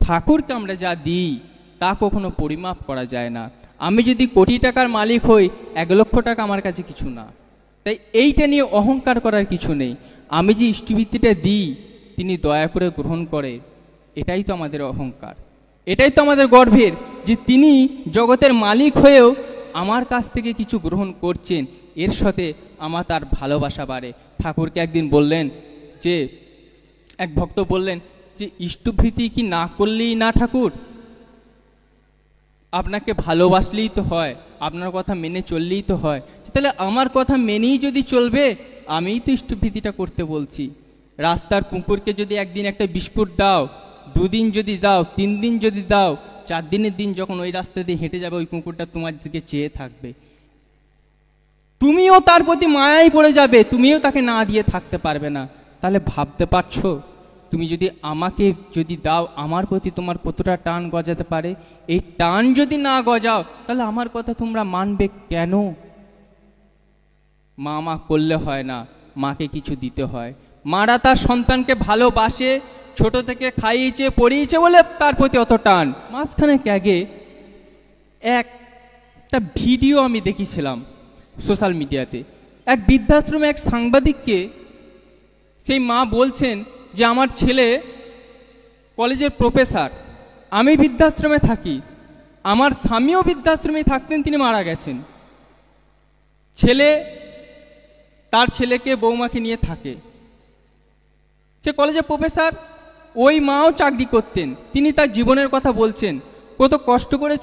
ঠাকুরকে আমরা যা দিই তা কখনো পরিমাপ করা যায় না। আমি যদি কোটি টাকার মালিক হই, 1 লক্ষ টাকা আমার কাছে কিছু না। তাই এইটা নিয়ে অহংকার করার কিছু নেই। আমি যে ইষ্টবৃত্তিটা দিই তিনি দয়া করে গ্রহণ করে, এটাই তো আমাদের অহংকার, এটাই তো আমাদের গর্বের যে তিনি জগতের মালিক হয়েও আমার কাছ থেকে কিছু গ্রহণ করছেন, এর সাথে আমার তার ভালোবাসা বাড়ে। ঠাকুরকে একদিন বললেন যে, এক ভক্ত বললেন যে ইষ্টবৃত্তি কি না করলেই না ঠাকুর? আপনাকে ভালোবাসলেই তো হয়, আপনার কথা মেনে চললেই তো হয়। তাহলে আমার কথা মেনেই যদি চলবে, আমিই তো ইষ্টবৃত্তিটা করতে বলছি। রাস্তার কুকুরকে যদি একদিন একটা বিস্কুট দাও, 2 দিন যদি দাও, 3 দিন যদি দাও, 4 দিনের দিন যখন ওই রাস্তা দিয়ে হেঁটে যাবে, ওই কুকুরটা তোমার দিকে চেয়ে থাকবে। তুমিও তার প্রতি মায়াই পড়ে যাবে, তুমিও তাকে না দিয়ে থাকতে পারবে না। তাহলে ভাবতে পারছো, তুমি যদি আমাকে যদি দাও, আমার প্রতি তোমার কতটা টান গজাতে পারে। এই টান যদি না গজাও, তাহলে আমার কথা তোমরা মানবে কেন? মা করলে হয় না, মাকে কিছু দিতে হয়। মারা তার সন্তানকে ভালোবাসে, ছোট থেকে খাইয়েছে পড়িয়েছে বলে তার প্রতি অত টান। মাঝখানে আগে একটা ভিডিও আমি দেখেছিলাম সোশ্যাল মিডিয়াতে, এক বৃদ্ধাশ্রমে এক সাংবাদিককে সেই মা বলছেন যে আমার ছেলে কলেজের প্রফেসর, আমি বৃদ্ধাশ্রমে থাকি, আমার স্বামীও বৃদ্ধাশ্রমে থাকতেন, তিনি মারা গেছেন। তার ছেলেকে বৌমাকে নিয়ে থাকে, সে কলেজের প্রফেসর, ওই মাও চাকরি করতেন। তিনি তার জীবনের কথা বলছেন, কত কষ্ট করে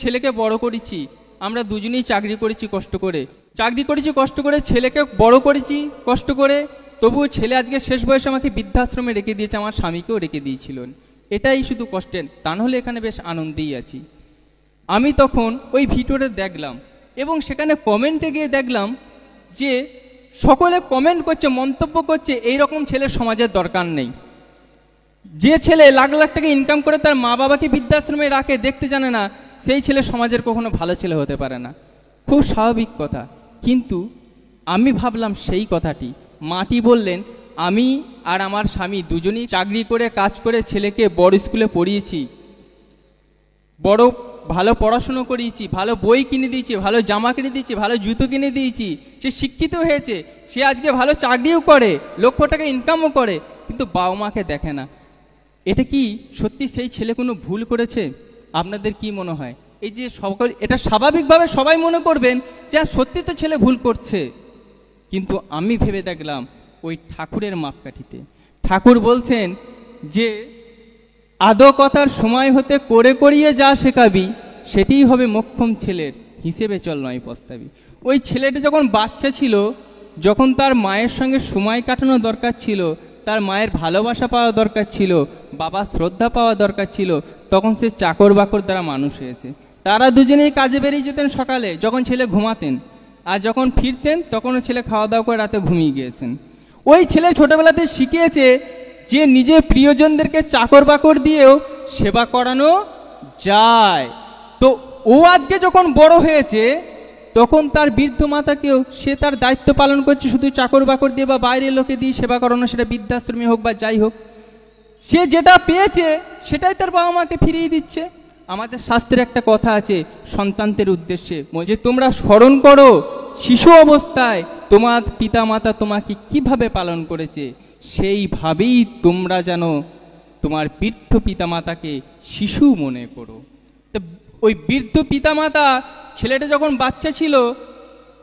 ছেলেকে বড় করেছি, আমরা দুজনেই চাকরি করেছি কষ্ট করে, ছেলেকে বড় করেছি কষ্ট করে, তবুও ছেলে আজকে শেষ বয়সে আমাকে বৃদ্ধাশ্রমে রেখে দিয়েছে, আমার স্বামীকেও রেখে দিয়েছিলেন। এটাই শুধু কষ্টের, তা নাহলে এখানে বেশ আনন্দেই আছি। আমি তখন ওই ভিডিওটা দেখলাম এবং সেখানে কমেন্টে গিয়ে দেখলাম যে সকলে কমেন্ট করছে, মন্তব্য করছে, এইরকম ছেলের সমাজের দরকার নেই। যে ছেলে লাখ লাখ টাকা ইনকাম করে তার মা বাবাকে বৃদ্ধাশ্রমে রাখে, দেখতে জানে না, সেই ছেলে সমাজের কখনো ভালো ছেলে হতে পারে না। খুব স্বাভাবিক কথা। কিন্তু আমি ভাবলাম সেই কথাটি মাটি বললেন, আমি আর আমার স্বামী দুজনেই চাকরি করে কাজ করে ছেলেকে বড় স্কুলে পড়িয়েছি, বড় ভালো পড়াশুনো করিয়েছি, ভালো বই কিনে দিয়েছি, ভালো জামা কিনে দিয়েছি, ভালো জুতো কিনে দিয়েছি, সে শিক্ষিত হয়েছে, সে আজকে ভালো চাকরিও করে, লক্ষ টাকা ইনকামও করে, কিন্তু বাবা মাকে দেখে না। এটা কি সত্যি সেই ছেলে কোনো ভুল করেছে? আপনাদের কি মনে হয়? এই যে সকল, এটা স্বাভাবিকভাবে সবাই মনে করবেন যে সত্যি তো ছেলে ভুল করছে, কিন্তু আমি ভেবে দেখলাম ওই ঠাকুরের মাপকাঠিতে ঠাকুর বলছেন যে আদো কথার সময় হতে করে করিয়ে যা শেখাবি, সেটিই হবে মোক্ষম ছেলের, হিসেবে চল নয় পস্তাবি। ওই ছেলেটা যখন বাচ্চা ছিল, যখন তার মায়ের সঙ্গে সময় কাটানো দরকার ছিল, তার মায়ের ভালোবাসা পাওয়া দরকার ছিল, বাবার শ্রদ্ধা পাওয়া দরকার ছিল, তখন সে চাকর বাকর দ্বারা মানুষ হয়েছে। তারা দুজনেই কাজে বেরিয়ে যেতেন সকালে, যখন ছেলে ঘুমাতেন, আর যখন ফিরতেন তখনও ছেলে খাওয়া দাওয়া করে রাতে ঘুমিয়ে গিয়েছেন। ওই ছেলে ছোটবেলাতে শিখিয়েছে যে নিজের প্রিয়জনদেরকে চাকর বাকর দিয়েও সেবা করানো যায়। তো ও আজকে যখন বড় হয়েছে, তখন তার বৃদ্ধ মাতাকেও সে তার দায়িত্ব পালন করছে, শুধু চাকর বাকর দিয়ে বা বাইরের লোকে দিয়ে সেবা করানো, সেটা বৃদ্ধাশ্রমী হোক বা যাই হোক, সে যেটা পেয়েছে সেটাই তার বাবা মাকে ফিরিয়ে দিচ্ছে। আমাদের শাস্ত্রের একটা কথা আছে সন্তানদের উদ্দেশ্যে, যে তোমরা স্মরণ করো শিশু অবস্থায় তোমার পিতা মাতা তোমাকে কিভাবে পালন করেছে, সেইভাবেই তোমরা যেন তোমার বৃদ্ধ পিতামাতাকে শিশু মনে করো। তো ওই বৃদ্ধ পিতামাতা, ছেলেটা যখন বাচ্চা ছিল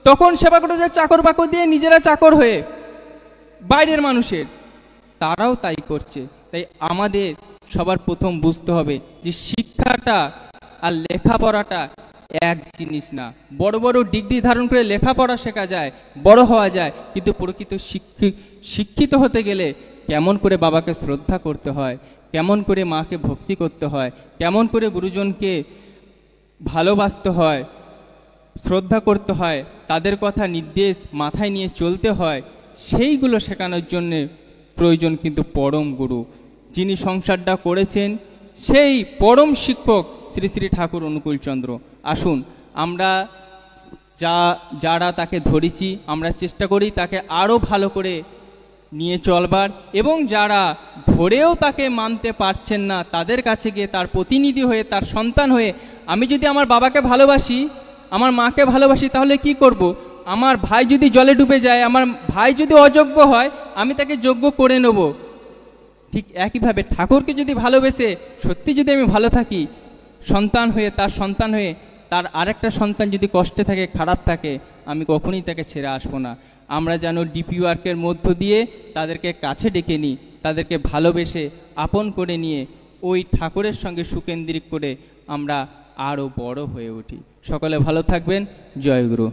তখন সেবা করে যে চাকর বাকর দিয়ে নিজেরা চাকর হয়ে বাইরের মানুষের, তারাও তাই করছে। তাই আমাদের সবার প্রথম বুঝতে হবে যে শিক্ষাটা আর লেখাপড়াটা এক জিনিস না। বড় বড় ডিগ্রি ধারণ করে লেখাপড়া শেখা যায়, বড় হওয়া যায়, কিন্তু প্রকৃত শিক্ষিত হতে গেলে কেমন করে বাবাকে শ্রদ্ধা করতে হয়, কেমন করে মাকে ভক্তি করতে হয়, কেমন করে গুরুজনকে ভালোবাসতে হয়, শ্রদ্ধা করতে হয়, তাদের কথা নির্দেশ মাথায় নিয়ে চলতে হয়, সেইগুলো শেখানোর জন্যে প্রয়োজন কিন্তু পরম গুরু, যিনি সংসারটা করেছেন সেই পরম শিক্ষক শ্রী শ্রী ঠাকুর অনুকূলচন্দ্র। আসুন আমরা যারা তাকে ধরেছি, আমরা চেষ্টা করি তাকে আরও ভালো করে নিয়ে চলবার, এবং যারা ধরেও তাকে মানতে পারছেন না তাদের কাছে গিয়ে তার প্রতিনিধি হয়ে, তার সন্তান হয়ে, আমি যদি আমার বাবাকে ভালোবাসি, আমার মাকে ভালোবাসি, তাহলে কি করব? আমার ভাই যদি জলে ডুবে যায়, আমার ভাই যদি অযোগ্য হয়, আমি তাকে যোগ্য করে নেব। ঠিক একইভাবে ঠাকুরকে যদি ভালোবেসে সত্যি যদি আমি ভালো থাকি, সন্তান হয়ে, তার সন্তান হয়ে, তার আরেকটা সন্তান যদি কষ্টে থাকে, খারাপ থাকে, আমি কখনোই তাকে ছেড়ে আসবো না। আমরা যেন ডিপি ওয়ার্কের মধ্য দিয়ে তাদেরকে কাছে ডেকে নিই, তাদেরকে ভালোবেসে আপন করে নিয়ে ওই ঠাকুরের সঙ্গে সুকেন্দ্রিক করে আমরা আরও বড় হয়ে উঠি। সকলে ভালো থাকবেন। জয় গুরু।